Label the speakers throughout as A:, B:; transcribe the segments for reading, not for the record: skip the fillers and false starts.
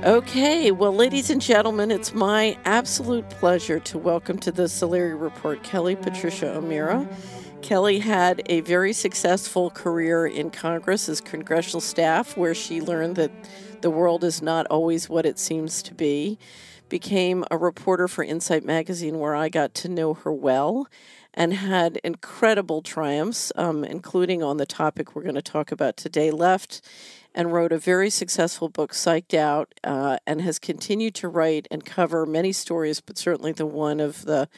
A: Okay, well, ladies and gentlemen, it's my absolute pleasure to welcome to the Solari Report Kelly Patricia O'Meara. Kelly had a very successful career in Congress as congressional staff, where she learned that the world is not always what it seems to be. Became a reporter for Insight Magazine, where I got to know her well, and had incredible triumphs, including on the topic we're going to talk about today, left and wrote a very successful book, Psyched Out, and has continued to write and cover many stories, but certainly the one of the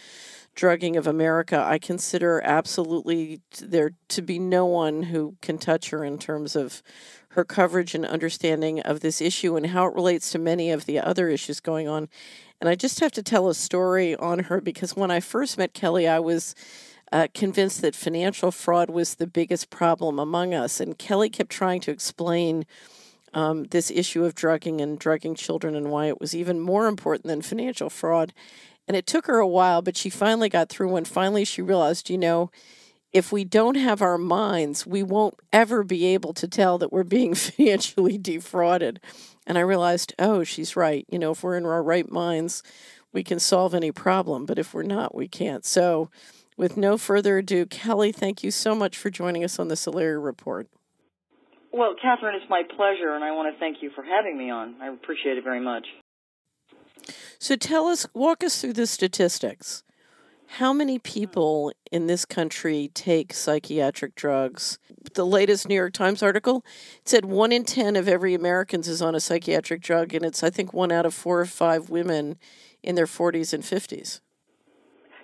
A: drugging of America. I consider absolutely there to be no one who can touch her in terms of her coverage and understanding of this issue and how it relates to many of the other issues going on. And I just have to tell a story on her, because when I first met Kelly, I was convinced that financial fraud was the biggest problem among us. And Kelly kept trying to explain this issue of drugging and drugging children and why it was even more important than financial fraud. And it took her a while, but she finally got through when finally she realized, if we don't have our minds, we won't ever be able to tell that we're being financially defrauded. And I realized, oh, she's right. If we're in our right minds, we can solve any problem. But if we're not, we can't. So with no further ado, Kelly, thank you so much for joining us on the Solari Report.
B: Well, Catherine, it's my pleasure, and I want to thank you for having me on. I appreciate it very much.
A: So walk us through the statistics. How many people in this country take psychiatric drugs? The latest New York Times article said 1 in 10 of every Americans is on a psychiatric drug, and it's, I think, 1 out of 4 or 5 women in their 40s and 50s.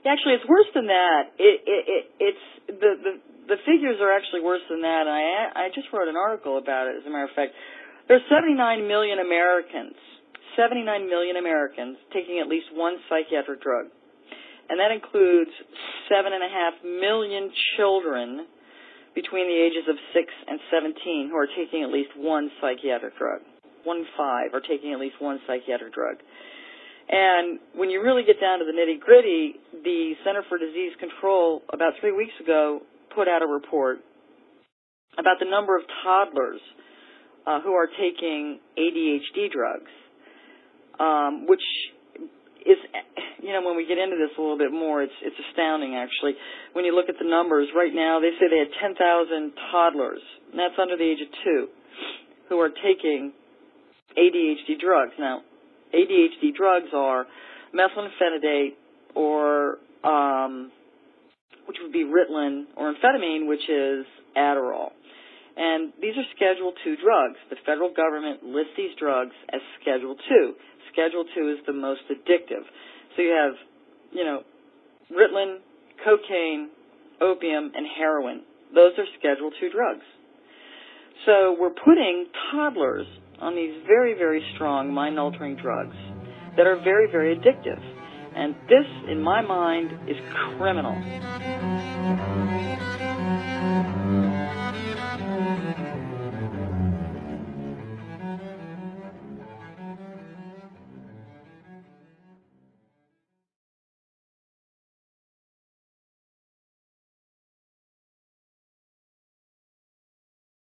B: Actually, it's worse than that. It's the figures are actually worse than that. And I just wrote an article about it. As a matter of fact, there's 79 million Americans taking at least one psychiatric drug, and that includes 7.5 million children between the ages of 6 and 17 who are taking at least one psychiatric drug. 1 in 5 are taking at least one psychiatric drug. And when you really get down to the nitty-gritty, the Center for Disease Control about 3 weeks ago put out a report about the number of toddlers who are taking ADHD drugs, which is, when we get into this a little bit more, it's astounding, actually. When you look at the numbers, right now they say they had 10,000 toddlers, and that's under the age of 2, who are taking ADHD drugs. Now, ADHD drugs are methylphenidate, or which would be Ritalin, or amphetamine, which is Adderall. And these are Schedule II drugs. The federal government lists these drugs as Schedule II. Schedule II is the most addictive. So you have, Ritalin, cocaine, opium, and heroin. Those are Schedule II drugs. So we're putting toddlers on these very, very strong mind-altering drugs that are very, very addictive. And this, in my mind, is criminal.